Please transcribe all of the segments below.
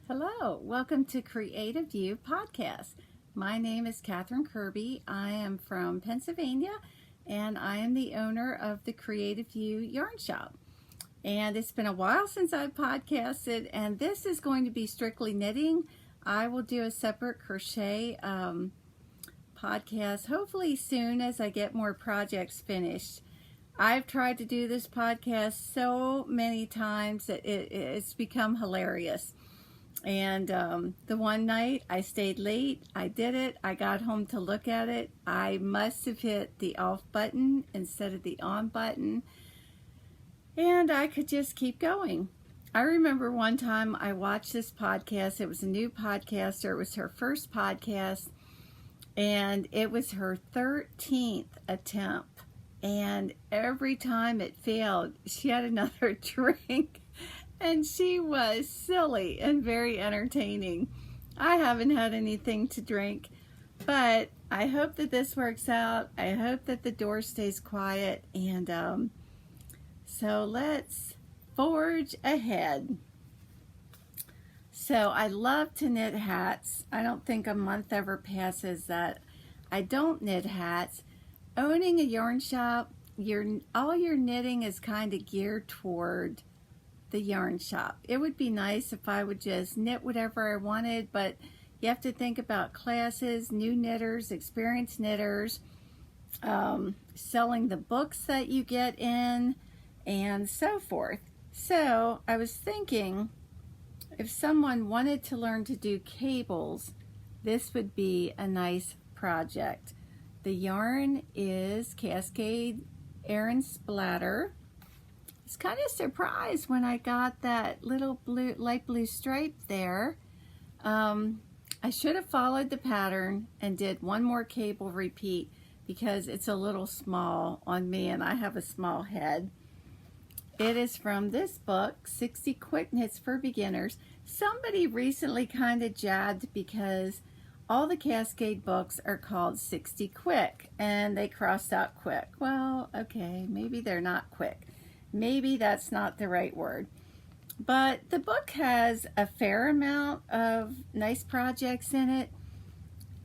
Hello, welcome to Creative Ewe Podcast. My name is Catherine Kirby. I am from Pennsylvania and I am the owner of the Creative Ewe Yarn Shop. And it's been a while since I've podcasted, and this is going to be strictly knitting. I will do a separate crochet podcast hopefully soon as I get more projects finished. I've tried to do this podcast so many times that it's become hilarious. And the one night I stayed late, I did it, I got home to look at it. I must have hit the off button instead of the on button, and I could just keep going. I remember one time I watched this podcast. It was a new podcaster. It was her first podcast, and it was her 13th attempt. And every time it failed, she had another drink. And she was silly and very entertaining. I haven't had anything to drink, but I hope that this works out. I hope that the door stays quiet. And so let's forge ahead. So I love to knit hats. I don't think a month ever passes that I don't knit hats. Owning a yarn shop, all your knitting is kind of geared toward the yarn shop. It would be nice if I would just knit whatever I wanted, but you have to think about classes, new knitters, experienced knitters, selling the books that you get in, and so forth. So I was thinking, if someone wanted to learn to do cables, this would be a nice project. The yarn is Cascade Aran Splatter. I was kind of surprised when I got that little light blue stripe there. I should have followed the pattern and did one more cable repeat because it's a little small on me and I have a small head. It is from this book, 60 Quick Knits for Beginners. Somebody recently kind of jabbed because all the Cascade books are called 60 Quick and they crossed out quick. Well, okay, maybe they're not quick. Maybe that's not the right word. But the book has a fair amount of nice projects in it.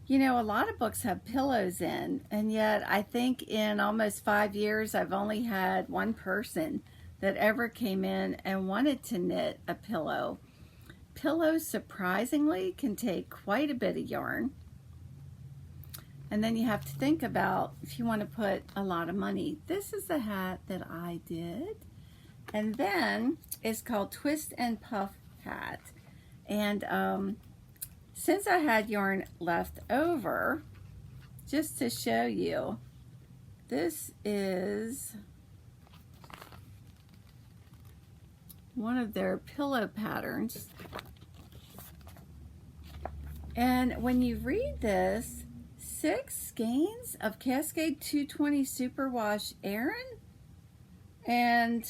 You know, a lot of books have pillows in, and yet I think in almost 5 years I've only had one person that ever came in and wanted to knit a pillow. Pillows, surprisingly, can take quite a bit of yarn. And then you have to think about if you want to put a lot of money. This is the hat that I did. And then it's called Twist and Puff Hat. And since I had yarn left over, just to show you, this is one of their pillow patterns. And when you read this, 6 skeins of Cascade 220 Superwash Aran and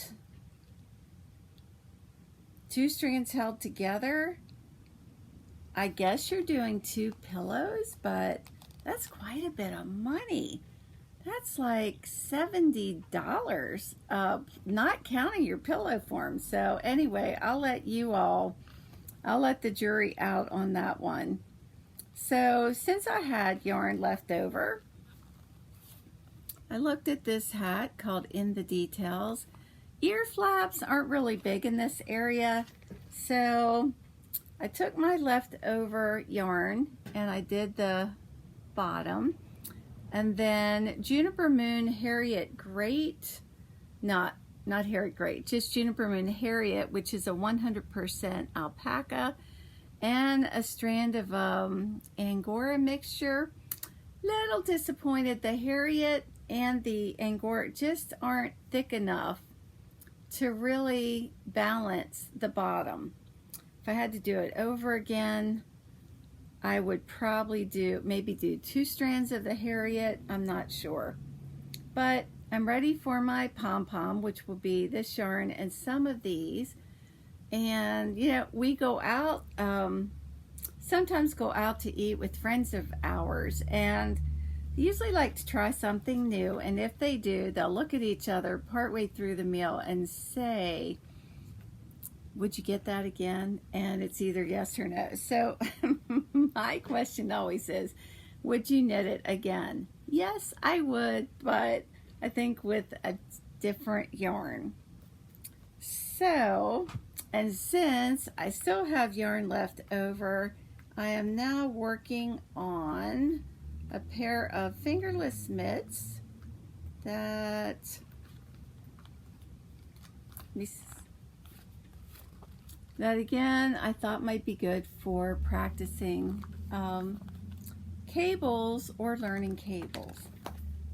2 strands held together. I guess you're doing 2 pillows, but that's quite a bit of money. That's like $70, not counting your pillow form. So anyway, I'll let the jury out on that one. So since I had yarn left over, I looked at this hat called In the Details. Ear flaps aren't really big in this area, so I took my leftover yarn and I did the bottom. And then Juniper Moon Harriet Great, not Harriet Great, just Juniper Moon Harriet, which is a 100% alpaca, and a strand of Angora mixture. Little disappointed, the Harriet and the Angora just aren't thick enough to really balance the bottom. If I had to do it over again, I would probably maybe do 2 strands of the Harriet. I'm not sure. But I'm ready for my pom-pom, which will be this yarn and some of these. And, you know, we go out, sometimes go out to eat with friends of ours, and they usually like to try something new. And if they do, they'll look at each other partway through the meal and say, would you get that again? And it's either yes or no. So my question always is, would you knit it again? Yes, I would, but I think with a different yarn. So, and since I still have yarn left over, I am now working on a pair of fingerless mitts that again I thought might be good for practicing cables or learning cables.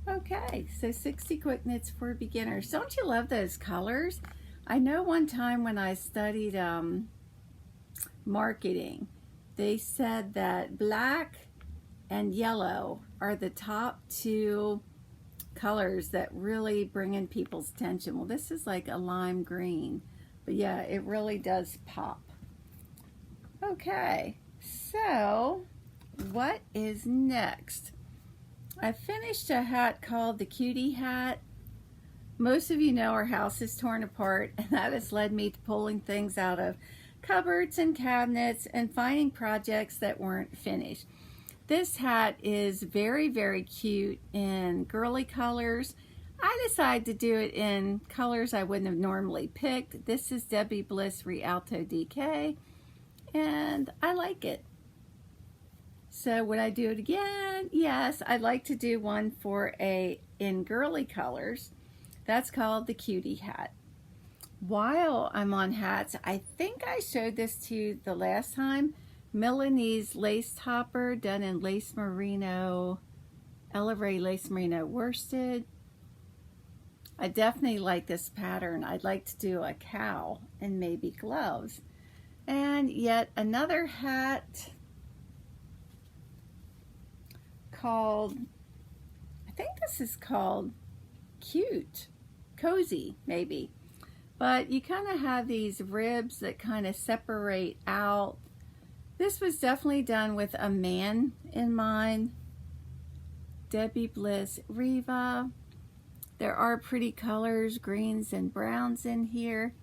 Okay, so 60 quick knits for beginners. Don't you love those colors? I know one time when I studied marketing, they said that black and yellow are the top two colors that really bring in people's attention. Well, this is like a lime green, but yeah, it really does pop. Okay, so what is next? I finished a hat called the Cutie Hat. Most of you know our house is torn apart, and that has led me to pulling things out of cupboards and cabinets and finding projects that weren't finished. This hat is very, very cute in girly colors. I decided to do it in colors I wouldn't have normally picked. This is Debbie Bliss Rialto DK, and I like it. So would I do it again? Yes, I'd like to do one for in girly colors. That's called the Cutie Hat. While I'm on hats, I think I showed this to you the last time. Milanese lace topper done in lace merino, Ella Ray lace merino worsted. I definitely like this pattern. I'd like to do a cow and maybe gloves. And yet another hat called, I think this is called Cute, Cozy maybe. But you kind of have these ribs that kind of separate out. This was definitely done with a man in mind. Debbie Bliss Riva. There are pretty colors, greens and browns in here.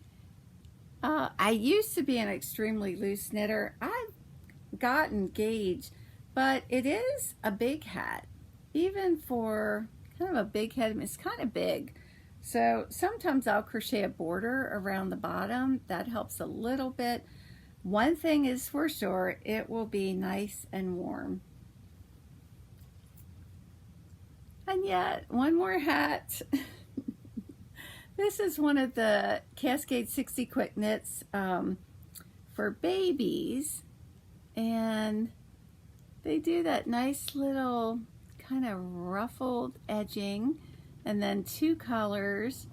I used to be an extremely loose knitter. I've gotten gauge, but it is a big hat. Even for kind of a big head, it's kind of big. So sometimes I'll crochet a border around the bottom. That helps a little bit. One thing is for sure, it will be nice and warm. And yet, one more hat. This is one of the Cascade 60 Quick Knits for babies. And they do that nice little kind of ruffled edging. And then two colors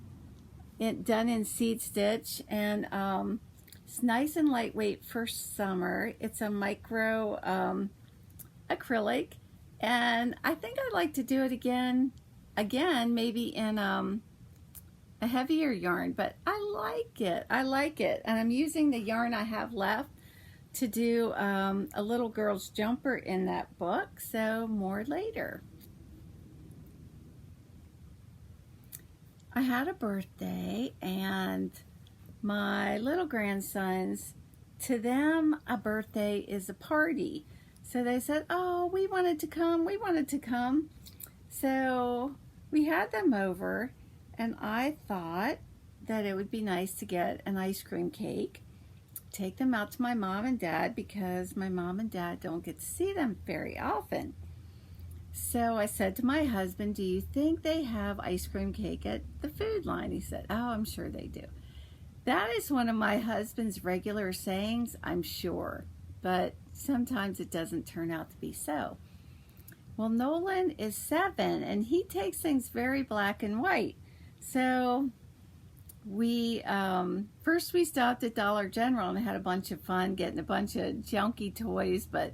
done in seed stitch. And it's nice and lightweight for summer. It's a micro acrylic, and I think I'd like to do it again maybe in a heavier yarn, but I like it, and I'm using the yarn I have left to do a little girl's jumper in that book, so more later. I had a birthday, and my little grandsons, to them, a birthday is a party. So they said, oh, we wanted to come. So we had them over, and I thought that it would be nice to get an ice cream cake, take them out to my mom and dad, because my mom and dad don't get to see them very often. So I said to my husband, do you think they have ice cream cake at the food line? He said, oh, I'm sure they do. That is one of my husband's regular sayings, I'm sure, but sometimes it doesn't turn out to be so. Well, Nolan is 7, and he takes things very black and white. So we first we stopped at Dollar General and had a bunch of fun getting a bunch of junky toys, but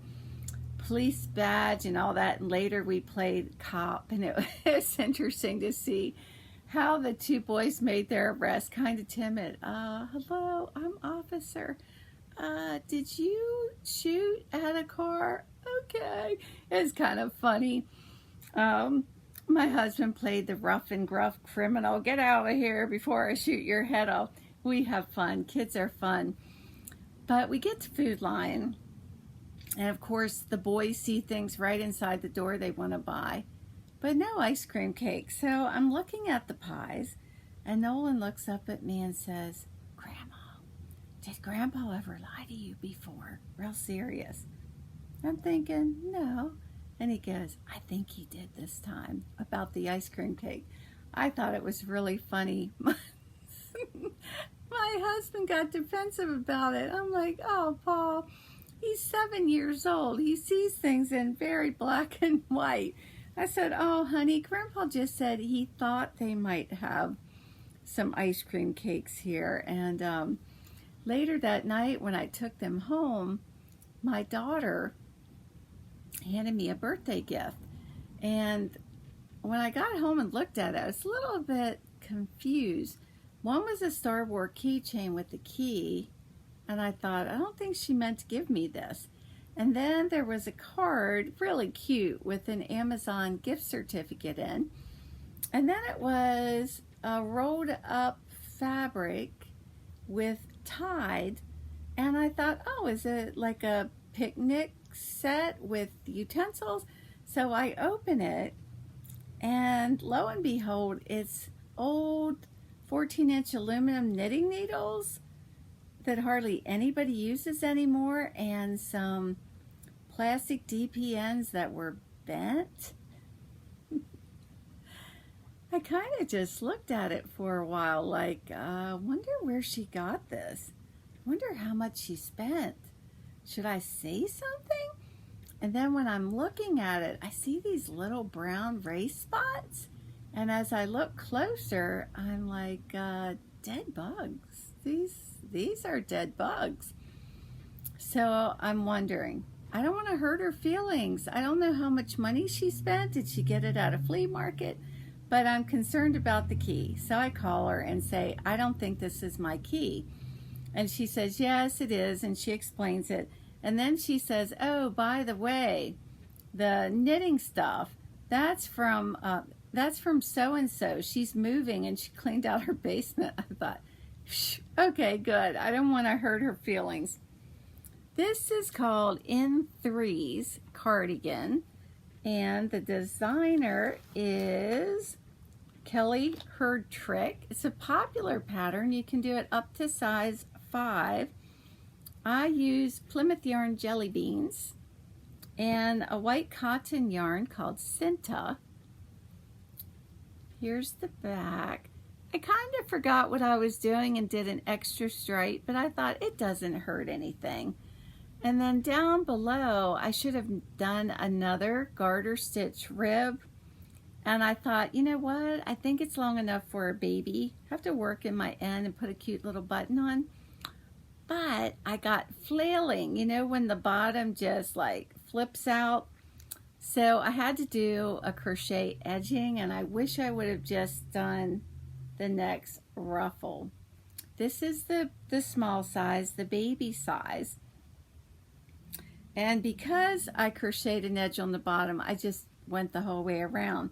police badge and all that. And later we played cop, and it was interesting to see how the two boys made their arrest, kind of timid. Hello, I'm officer. Did you shoot at a car? Okay. It's kind of funny. My husband played the rough and gruff criminal. Get out of here before I shoot your head off. we have fun. Kids are fun. But we get to Food Lion, and of course the boys see things right inside the door they want to buy, but no ice cream cake. So I'm looking at the pies, and Nolan looks up at me and says, "Grandma, did Grandpa ever lie to you before?" Real serious. I'm thinking, no. And he goes, "I think he did this time," about the ice cream cake. I thought it was really funny. My husband got defensive about it. I'm like, "Oh, Paul, he's 7 years old. He sees things in very black and white." I said, "Oh, honey, Grandpa just said he thought they might have some ice cream cakes here." And later that night when I took them home, my daughter handed me a birthday gift. And when I got home and looked at it, I was a little bit confused. One was a Star Wars keychain with the key, and I thought, I don't think she meant to give me this. And then there was a card, really cute, with an Amazon gift certificate in. And then it was a rolled up fabric with Tide. And I thought, oh, is it like a picnic set with utensils? So I open it, and lo and behold, it's old 14-inch aluminum knitting needles that hardly anybody uses anymore, and some plastic DPNs that were bent. I kind of just looked at it for a while like, wonder where she got this. Wonder how much she spent. Should I say something? And then when I'm looking at it, I see these little brown race spots. And as I look closer, I'm like, dead bugs. These are dead bugs. So I'm wondering, I don't want to hurt her feelings. I don't know how much money she spent. Did she get it at a flea market? But I'm concerned about the key. So I call her and say, I don't think this is my key. And she says, yes, it is. And she explains it. And then she says, oh, by the way, the knitting stuff, that's from so-and-so. She's moving, and she cleaned out her basement. I thought, okay, good. I don't want to hurt her feelings. This is called In Threes cardigan, and the designer is Kelly Herdtrick. It's a popular pattern. You can do it up to size 5. I use Plymouth yarn jelly beans and a white cotton yarn called Cinta. Here's the back. I kind of forgot what I was doing and did an extra stripe, but I thought it doesn't hurt anything. And then down below, I should have done another garter stitch rib. And I thought, you know what? I think it's long enough for a baby. I have to work in my end and put a cute little button on. But I got flailing, you know, when the bottom just like flips out. So I had to do a crochet edging, and I wish I would have just done the next ruffle. This is the small size, the baby size. And because I crocheted an edge on the bottom, I just went the whole way around.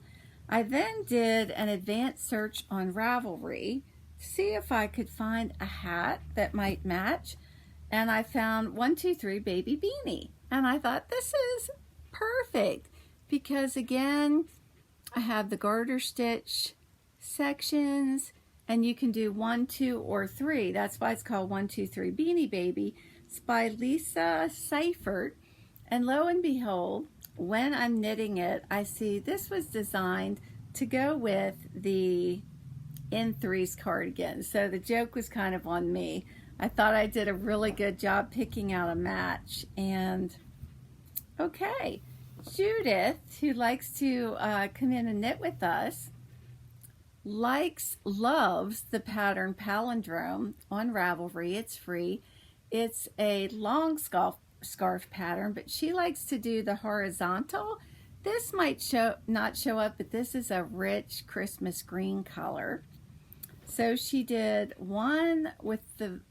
I then did an advanced search on Ravelry to see if I could find a hat that might match. And I found 123 Baby Beanie. And I thought, this is perfect, because again, I have the garter stitch sections, and you can do 1, 2, or 3. That's why it's called 123 Beanie Baby. It's by Lisa Seifert, and lo and behold, when I'm knitting it, I see this was designed to go with the In Threes cardigan. So the joke was kind of on me. I thought I did a really good job picking out a match. And okay, Judith, who likes to come in and knit with us, loves the pattern Palindrome on Ravelry. It's free. It's a long scarf pattern, but she likes to do the horizontal. This might not show up, but this is a rich Christmas green color. So she did one with the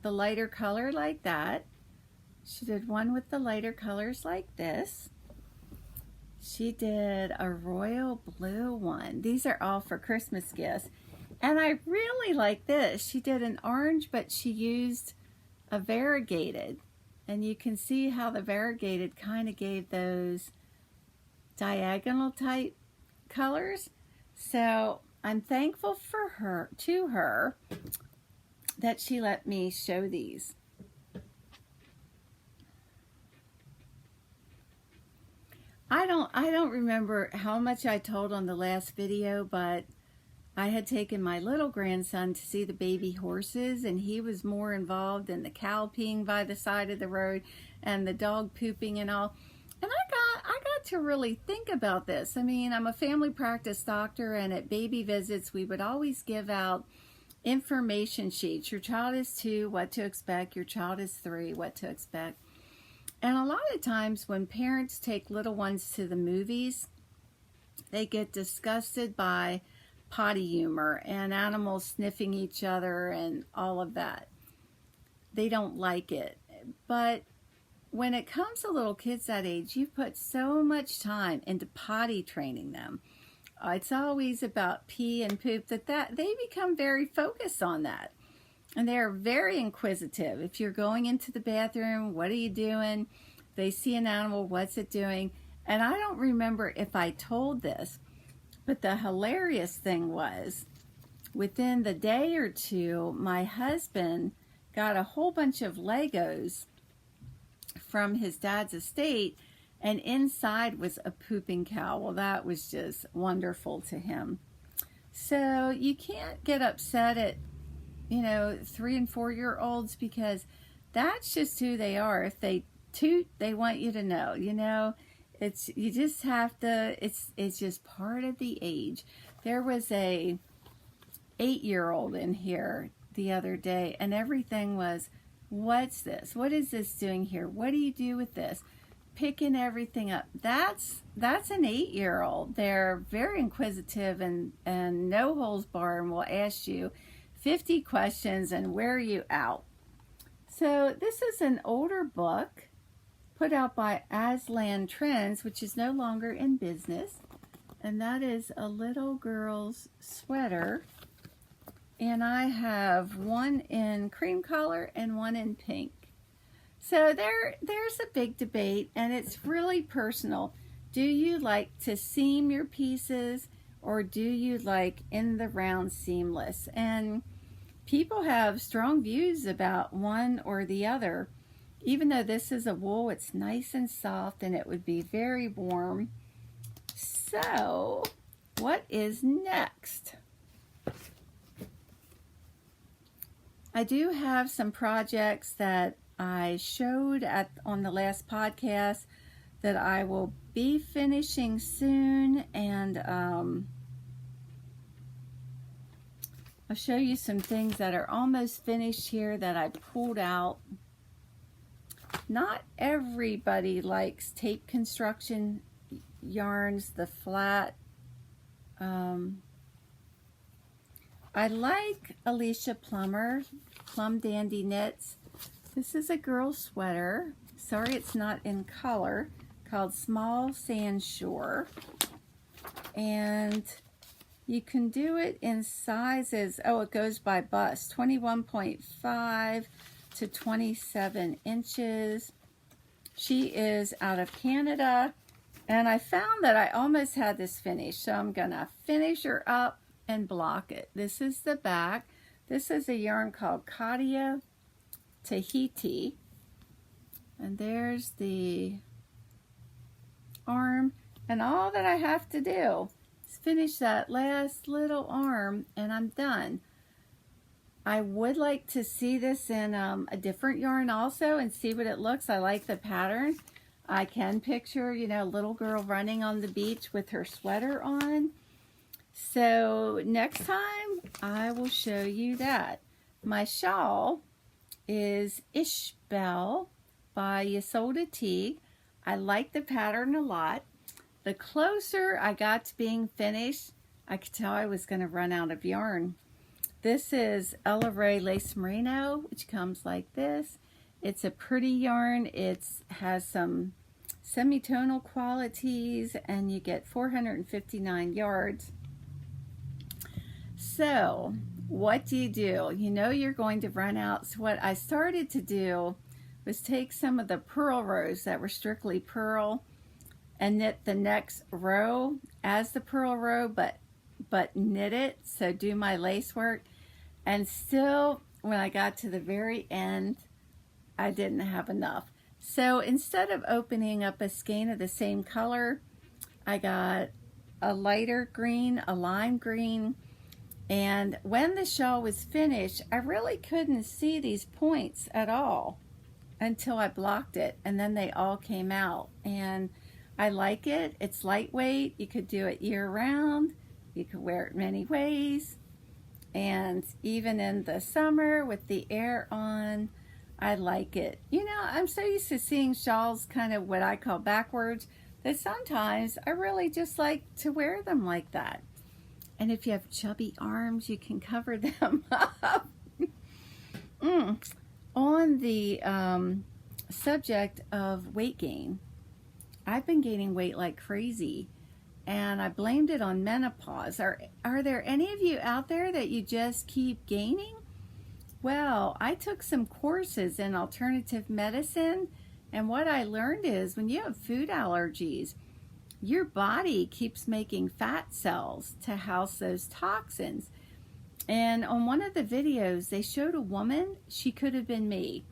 lighter color like that. She did one with the lighter colors like this. She did a royal blue one. These are all for Christmas gifts. And I really like this. She did an orange, but she used a variegated. And you can see how the variegated kind of gave those diagonal type colors. So I'm thankful for her, that she let me show these. I don't remember how much I told on the last video, but I had taken my little grandson to see the baby horses, and he was more involved in the cow peeing by the side of the road and the dog pooping and all. And I got to really think about this. I mean, I'm a family practice doctor, and at baby visits, we would always give out information sheets. Your child is 2, what to expect. Your child is 3, what to expect. And a lot of times when parents take little ones to the movies, they get disgusted by potty humor and animals sniffing each other and all of that. They don't like it. But when it comes to little kids that age, you put so much time into potty training them. It's always about pee and poop that they become very focused on that. And they're very inquisitive. If you're going into the bathroom, what are you doing? They see an animal, what's it doing? And I don't remember if I told this, but the hilarious thing was, within the day or two, my husband got a whole bunch of Legos from his dad's estate, and inside was a pooping cow. Well, that was just wonderful to him. So you can't get upset at 3 and 4 year olds, because that's just who they are. If they toot, they want you to know, it's, you just have to, it's just part of the age. There was a 8-year-old in here the other day, and everything was, what's this? What is this doing here? What do you do with this? Picking everything up. That's an 8-year-old. They're very inquisitive and no holds barred, and will ask you 50 questions and wear you out. So this is an older book put out by Aslan Trends, which is no longer in business. And that is a little girl's sweater. And I have one in cream color and one in pink. So there's a big debate, and it's really personal. Do you like to seam your pieces, or do you like in the round seamless? And people have strong views about one or the other. Even though this is a wool, it's nice and soft, and it would be very warm. So, what is next? I do have some projects that I showed on the last podcast that I will be finishing soon, and I'll show you some things that are almost finished here that I pulled out. Not everybody likes tape construction yarns, the flat. I like Alicia Plum Dandy Knits. This is a girl's sweater. Sorry it's not in color. Called Small Sand Shore. And you can do it in sizes. Oh, it goes by bust. 21.5 to 27 inches. She is out of Canada. And I found that I almost had this finished. So I'm going to finish her up and block it. This is the back. This is a yarn called Katia Tahiti. And there's the arm. And all that I have to do is finish that last little arm, and I'm done. I would like to see this in a different yarn also and see what it looks. I like the pattern. I can picture, a little girl running on the beach with her sweater on. So next time I will show you that. My shawl is Ishbel by Ysolda Teague. I like the pattern a lot. The closer I got to being finished, I could tell I was going to run out of yarn. This is Ella Ray Lace Merino, which comes like this. It's a pretty yarn. It has some semi-tonal qualities, and you get 459 yards. So what do? You know you're going to run out. So what I started to do was take some of the purl rows that were strictly purl and knit the next row as the purl row, but knit it, so do my lace work. And still, when I got to the very end, I didn't have enough. So instead of opening up a skein of the same color, I got a lighter green, a lime green, and when the shawl was finished, I really couldn't see these points at all until I blocked it, and then they all came out. And I like it. It's lightweight. You could do it year-round. You could wear it many ways. And even in the summer with the air on, I like it. You know, I'm so used to seeing shawls kind of what I call backwards that sometimes I really just like to wear them like that. And if you have chubby arms, you can cover them up. On the subject of weight gain, I've been gaining weight like crazy, and I blamed it on menopause. Are there any of you out there that you just keep gaining? Well, I took some courses in alternative medicine, and what I learned is when you have food allergies, your body keeps making fat cells to house those toxins. And on one of the videos, they showed a woman, she could have been me.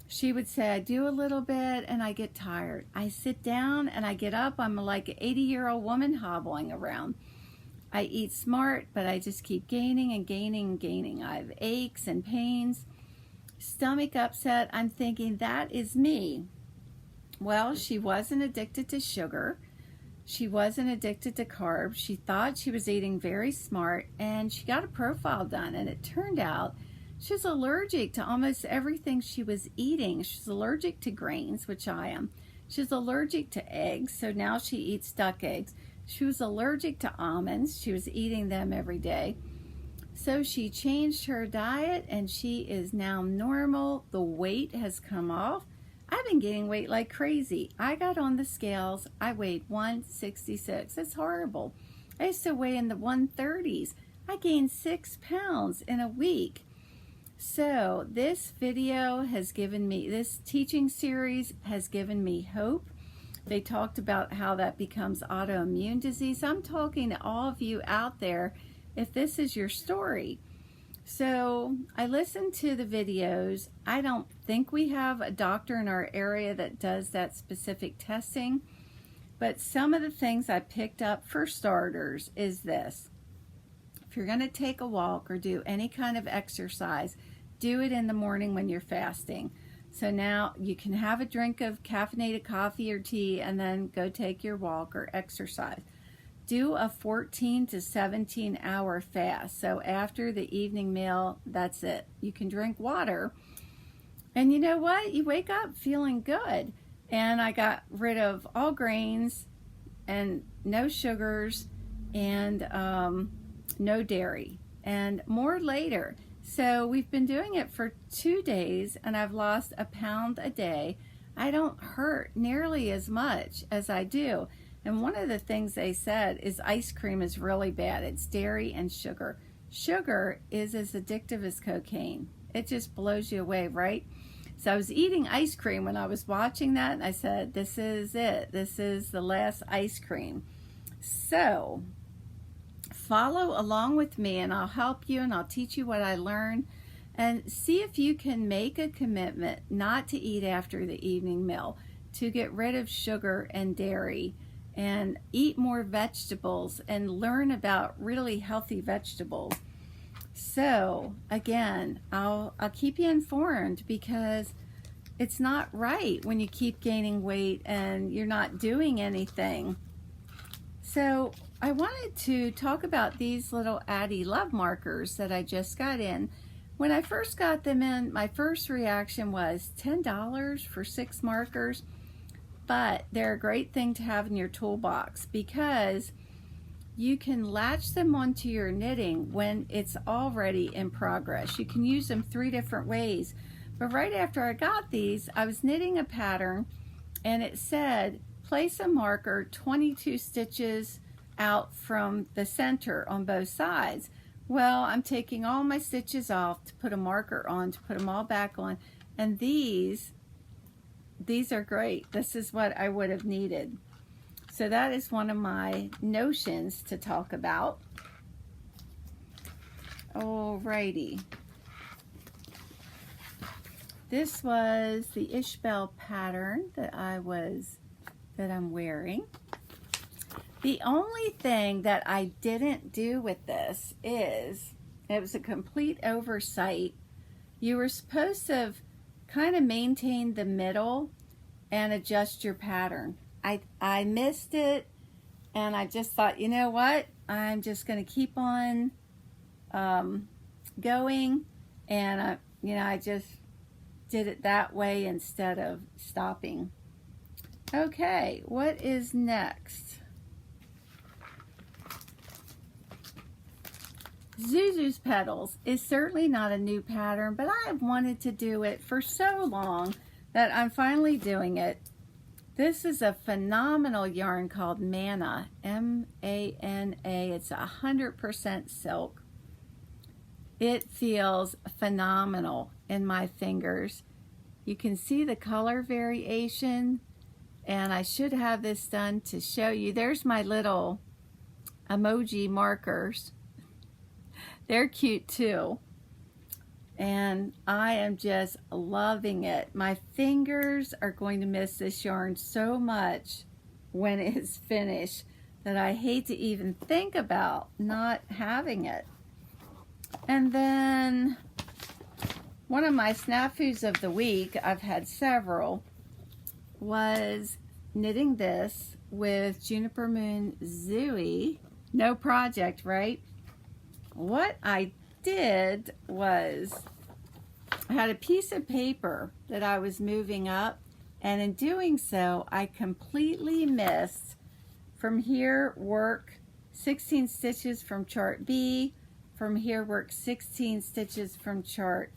She would say, I do a little bit and I get tired. I sit down and I get up. I'm like an 80-year-old woman hobbling around. I eat smart, but I just keep gaining and gaining and gaining. I have aches and pains, stomach upset. I'm thinking, that is me. Well, she wasn't addicted to sugar. She wasn't addicted to carbs. She thought she was eating very smart, and she got a profile done, and it turned out she was allergic to almost everything she was eating. She's allergic to grains, which I am. She's allergic to eggs, so now she eats duck eggs. She was allergic to almonds. She was eating them every day. So she changed her diet, and she is now normal. The weight has come off. I've been gaining weight like crazy. I got on the scales. I weighed 166. It's horrible. I used to weigh in the 130s. I gained 6 pounds in a week. So this video has given me, this teaching series has given me hope. They talked about how that becomes autoimmune disease. I'm talking to all of you out there if this is your story. So I listened to the videos. I don't think we have a doctor in our area that does that specific testing, but some of the things I picked up for starters is this. If you're going to take a walk or do any kind of exercise, do it in the morning when you're fasting. So now you can have a drink of caffeinated coffee or tea and then go take your walk or exercise. Do a 14 to 17 hour fast. So after the evening meal, that's it. You can drink water. And you know what? You wake up feeling good. And I got rid of all grains and no sugars and no dairy. And more later. So we've been doing it for 2 days and I've lost a pound a day. I don't hurt nearly as much as I do. And one of the things they said is ice cream is really bad. It's dairy and sugar. Sugar is as addictive as cocaine. It just blows you away, right? So I was eating ice cream when I was watching that, and I said, this is it. This is the last ice cream. So follow along with me, and I'll help you, and I'll teach you what I learned. And see if you can make a commitment not to eat after the evening meal, to get rid of sugar and dairy, and eat more vegetables and learn about really healthy vegetables. So again, I'll keep you informed because it's not right when you keep gaining weight and you're not doing anything. So I wanted to talk about these little Addie Love markers that I just got in. When I first got them in, my first reaction was $10 for 6 markers. But they're a great thing to have in your toolbox because you can latch them onto your knitting when it's already in progress. You can use them 3 different ways. But right after I got these, I was knitting a pattern and it said place a marker 22 stitches out from the center on both sides. Well, I'm taking all my stitches off to put a marker on, to put them all back on, and these are great. This is what I would have needed. So that is one of my notions to talk about. Alrighty. This was the Ishbel pattern that I'm wearing. The only thing that I didn't do with this is, it was a complete oversight. You were supposed to kind of maintain the middle and adjust your pattern. I missed it, and I just thought, you know what? I'm just going to keep on going, and I just did it that way instead of stopping. Okay, what is next? Zuzu's Petals is certainly not a new pattern, but I have wanted to do it for so long that I'm finally doing it. This is a phenomenal yarn called Mana, M-A-N-A. It's 100% silk. It feels phenomenal in my fingers. You can see the color variation, and I should have this done to show you. There's my little emoji markers. They're cute too. And I am just loving it. My fingers are going to miss this yarn so much when it's finished that I hate to even think about not having it. And then one of my snafus of the week, I've had several, was knitting this with Juniper Moon Zooey. No project, right? What I did was, I had a piece of paper that I was moving up, and in doing so, I completely missed from here work 16 stitches from chart B, from here work 16 stitches from chart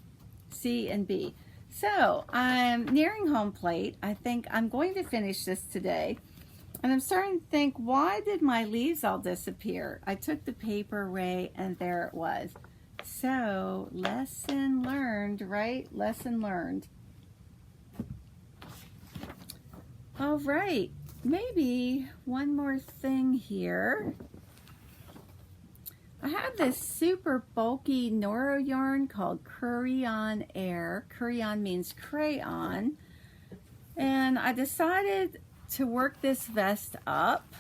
C and B. So I'm nearing home plate. I think I'm going to finish this today. And I'm starting to think, why did my leaves all disappear? I took the paper away and there it was. So, lesson learned, right? Lesson learned. All right, maybe one more thing here. I have this super bulky Noro yarn called Crayon Air. Crayon means crayon. And I decided to work this vest up,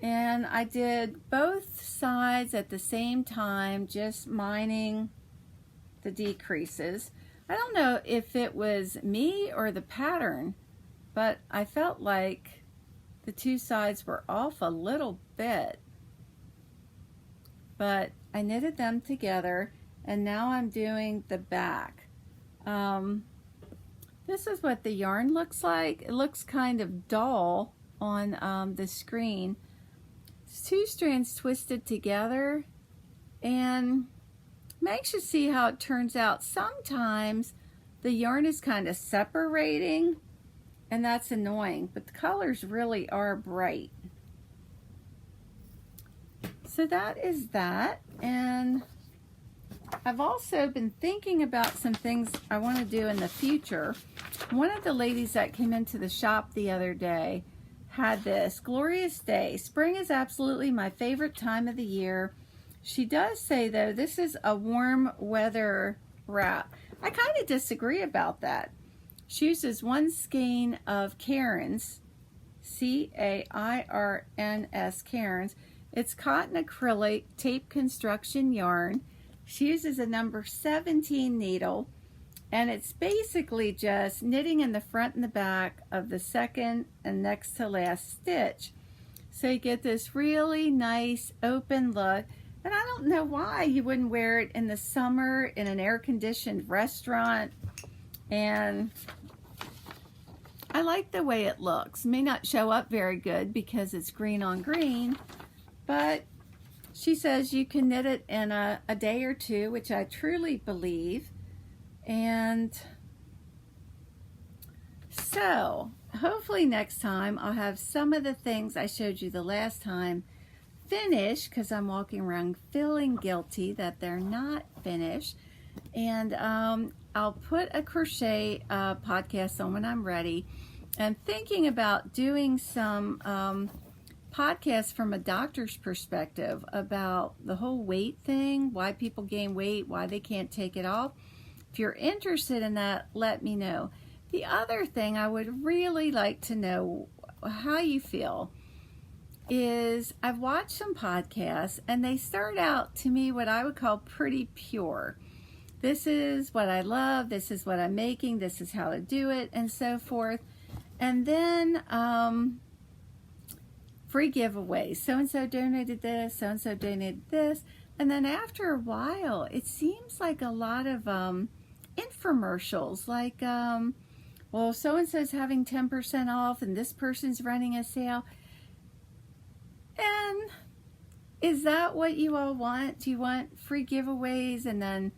and I did both sides at the same time, just mining the decreases. I don't know if it was me or the pattern, but I felt like the two sides were off a little bit, but I knitted them together, and now I'm doing the back. This is what the yarn looks like. It looks kind of dull on the screen. It's two strands twisted together, and I'm anxious to see how it turns out. Sometimes the yarn is kind of separating, and that's annoying, but the colors really are bright. So that is that, and I've also been thinking about some things I want to do in the future. One of the ladies that came into the shop the other day had this glorious day. Spring is absolutely my favorite time of the year. She does say, though, this is a warm weather wrap. I kind of disagree about that. She uses one skein of Cairns, C-A-I-R-N-S, Cairns. It's cotton acrylic tape construction yarn. She uses a number 17 needle, and it's basically just knitting in the front and the back of the second and next to last stitch. So you get this really nice open look, and I don't know why you wouldn't wear it in the summer in an air-conditioned restaurant, and I like the way it looks. It may not show up very good because it's green on green, but she says you can knit it in a day or two, which I truly believe. And so hopefully next time I'll have some of the things I showed you the last time finish, because I'm walking around feeling guilty that they're not finished. And I'll put a crochet podcast on when I'm ready. I'm thinking about doing some podcasts from a doctor's perspective about the whole weight thing, why people gain weight, why they can't take it off. If you're interested in that, let me know. The other thing I would really like to know how you feel is I've watched some podcasts and they start out to me what I would call pretty pure. This is what I love, this is what I'm making, this is how to do it, and so forth. And then free giveaways. So-and-so donated this, so-and-so donated this. And then after a while, it seems like a lot of infomercials, like, well, so-and-so's having 10% off and this person's running a sale. And is that what you all want? Do you want free giveaways and then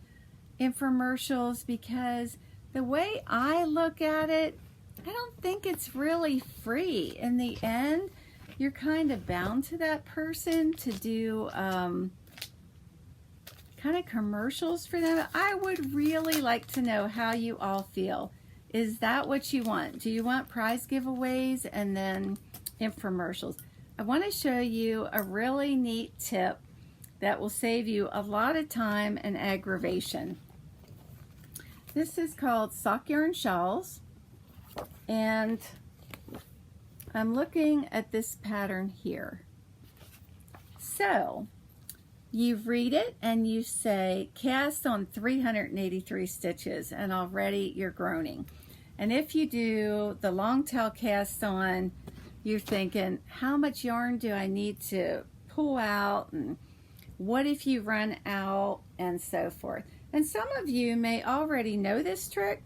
infomercials? Because the way I look at it, I don't think it's really free. In the end, you're kind of bound to that person to do kind of commercials for them. I would really like to know how you all feel. Is that what you want? Do you want prize giveaways and then infomercials? I want to show you a really neat tip that will save you a lot of time and aggravation. This is called Sock Yarn Shawls, and I'm looking at this pattern here. So you read it and you say cast on 383 stitches, and already you're groaning. And if you do the long tail cast on, you're thinking, how much yarn do I need to pull out, and what if you run out, and so forth. And some of you may already know this trick,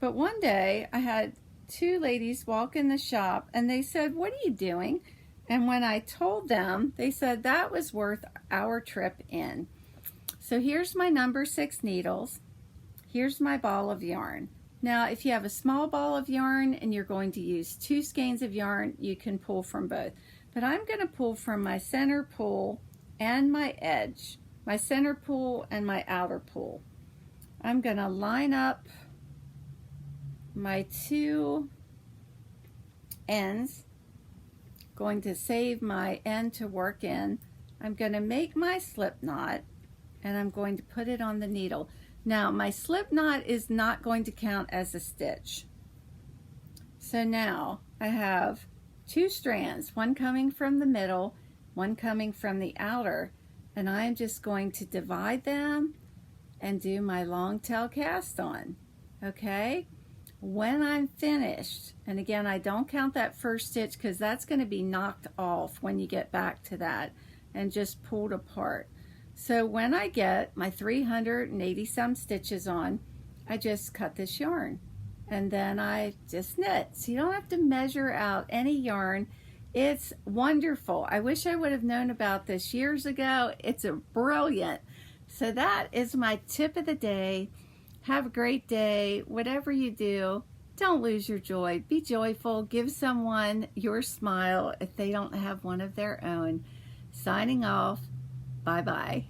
but one day I had two ladies walk in the shop and they said, what are you doing? And when I told them, they said that was worth our trip in. So here's my number 6 needles. Here's my ball of yarn. Now, if you have a small ball of yarn and you're going to use 2 skeins of yarn, you can pull from both. But I'm going to pull from my center pull and my edge, my center pull and my outer pull. I'm going to line up my 2 ends, going to save my end to work in. I'm going to make my slip knot and I'm going to put it on the needle. Now, my slip knot is not going to count as a stitch. So now I have 2 strands, one coming from the middle, one coming from the outer, and I'm just going to divide them and do my long tail cast on. Okay? When I'm finished, and again, I don't count that first stitch because that's going to be knocked off when you get back to that and just pulled apart. So when I get my 380 some stitches on, I just cut this yarn and then I just knit. So you don't have to measure out any yarn. It's wonderful. I wish I would have known about this years ago. It's a brilliant. So that is my tip of the day. Have a great day. Whatever you do, don't lose your joy. Be joyful. Give someone your smile if they don't have one of their own. Signing off. Bye-bye.